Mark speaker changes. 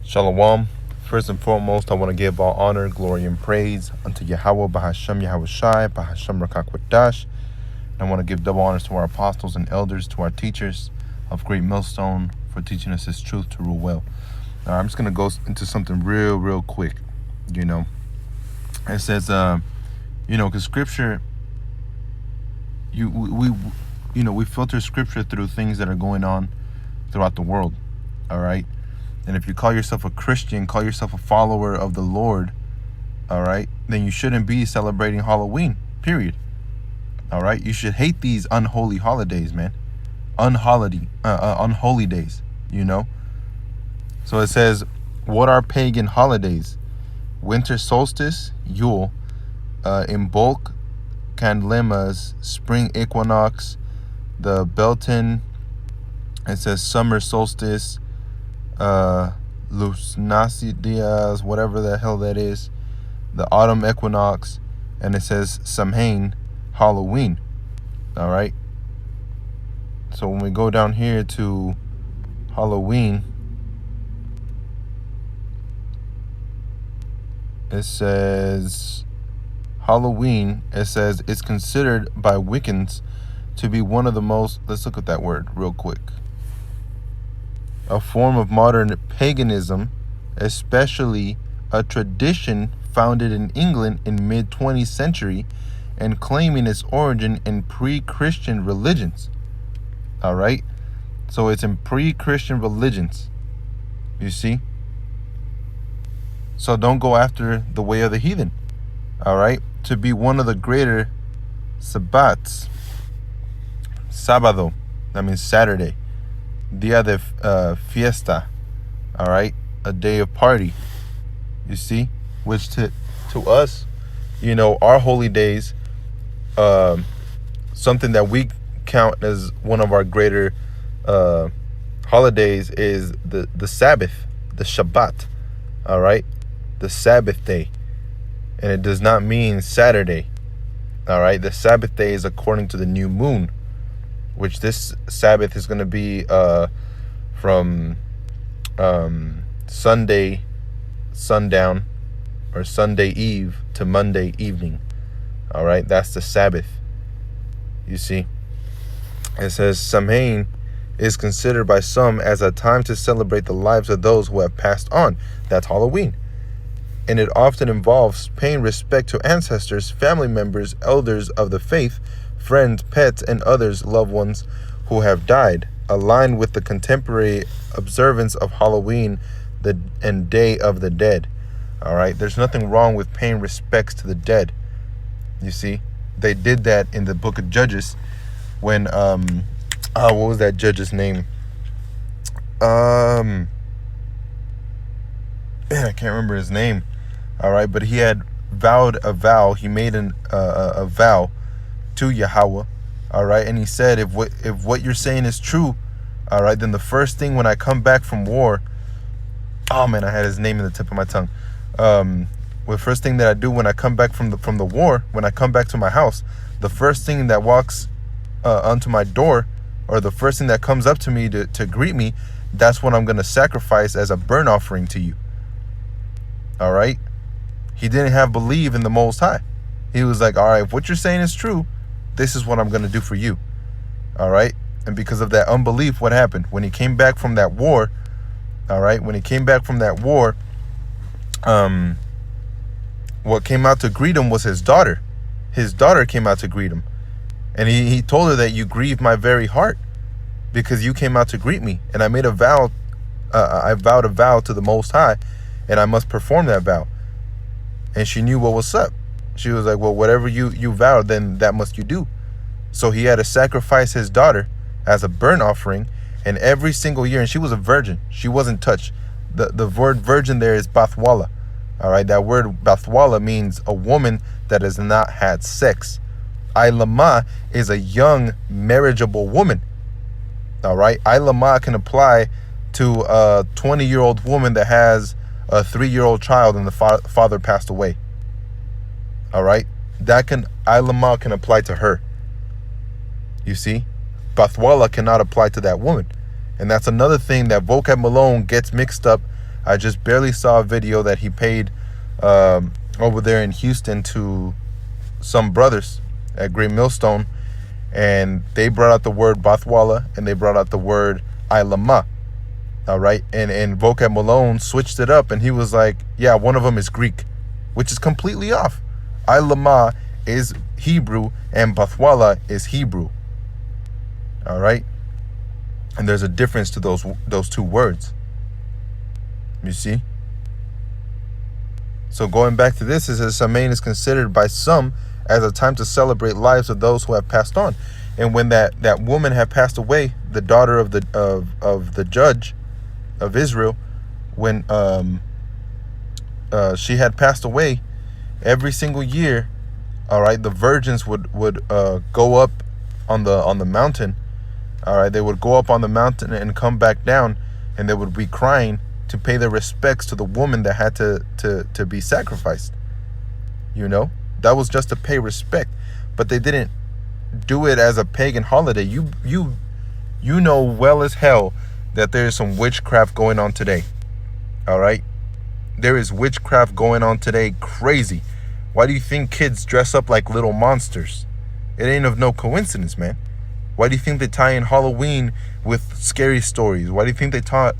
Speaker 1: Shalom. First and foremost, I want to give all honor, glory, and praise unto Yahweh, Bahashem, Yahweh Shai, Bahashem, Rakakwadash. And I want to give double honors to our apostles and elders, to our teachers of Great Millstone for teaching us His truth to rule well. Now, I'm just going to go into something real quick. It says, because Scripture, we filter Scripture through things that are going on throughout the world. All right. And if you call yourself a Christian, call yourself a follower of the Lord, all right, then you shouldn't be celebrating Halloween, period. All right, you should hate these unholy holidays, man. Unholy days, So it says, what are pagan holidays? Winter solstice, Yule, Imbolc, Candlemas, spring equinox, the Beltane. It says summer solstice, Lunacy Diaz, whatever the hell that is, the autumn equinox, and it says Samhain, Halloween. All right. So when we go down here to Halloween, it says Halloween. It says it's considered by Wiccans to be one of the most. Let's look at that word real quick. A form of modern paganism, especially a tradition founded in England in mid-20th century and claiming its origin in pre-Christian religions. All right? So it's in pre-Christian religions. You see? So don't go after the way of the heathen. All right? To be one of the greater Sabbaths. Sábado. That means Saturday. Dia de fiesta, all right, a day of party, you see, which to us, our holy days, something that we count as one of our greater holidays is the Sabbath, the Shabbat, all right, the Sabbath day, and it does not mean Saturday, all right. The Sabbath day is according to the new moon, which this Sabbath is going to be from Sunday sundown or Sunday eve to Monday evening. All right, that's the Sabbath. You see, it says Samhain is considered by some as a time to celebrate the lives of those who have passed on. That's Halloween. And it often involves paying respect to ancestors, family members, elders of the faith, friends, pets, and others, loved ones who have died, aligned with the contemporary observance of Halloween and Day of the Dead. All right, there's nothing wrong with paying respects to the dead. You see, they did that in the book of Judges when what was that judge's name? Man, I can't remember his name. All right, but he had vowed a vow. He made a vow to Yahweh, all right, and he said, if what you're saying is true, all right, then the first thing when I come back from war, oh man, I had his name in the tip of my tongue. The first thing that I do when I come back from the war, when I come back to my house, the first thing that walks onto my door, or the first thing that comes up to me to greet me, that's what I'm going to sacrifice as a burnt offering to you. All right, he didn't have believe in the Most High. He was like, all right, if what you're saying is true, this is what I'm going to do for you. All right. And because of that unbelief, what happened? When he came back from that war, all right, what came out to greet him was his daughter. His daughter came out to greet him. And he told her that you grieved my very heart because you came out to greet me. And I made a vow. I vowed a vow to the Most High, and I must perform that vow. And she knew what was up. She was like, well, whatever you vowed, then that must you do. So he had to sacrifice his daughter as a burnt offering. And every single year, and she was a virgin. She wasn't touched. The word virgin there is Wallah. All right, that word Wallah means a woman that has not had sex. Ilama is a young, marriageable woman. All right, Ilama can apply to a 20-year-old woman that has a 3-year-old child and the father passed away. All right, Ilama can apply to her. You see, Wallah cannot apply to that woman. And that's another thing that Vocab Malone gets mixed up I just barely saw a video that he paid over there in Houston to some brothers at Great Millstone, and they brought out the word Wallah and they brought out the word Ilama. All right, and Vocab Malone switched it up, and he was like, yeah, one of them is Greek, which is completely off. Ilama is Hebrew and Wallah is Hebrew. All right, and there's a difference to those two words. You see? So going back to this, is that Samhain is considered by some as a time to celebrate lives of those who have passed on. And when that woman had passed away, the daughter of the judge of Israel, when she had passed away, every single year, all right, the virgins would go up on the mountain. All right, they would go up on the mountain and come back down, and they would be crying to pay their respects to the woman that had to be sacrificed. You know, that was just to pay respect, but they didn't do it as a pagan holiday. You know well as hell that there is some witchcraft going on today. All right, there is witchcraft going on today. Crazy. Why do you think kids dress up like little monsters? It ain't of no coincidence, man. Why do you think they tie in Halloween with scary stories? Why do you think they tie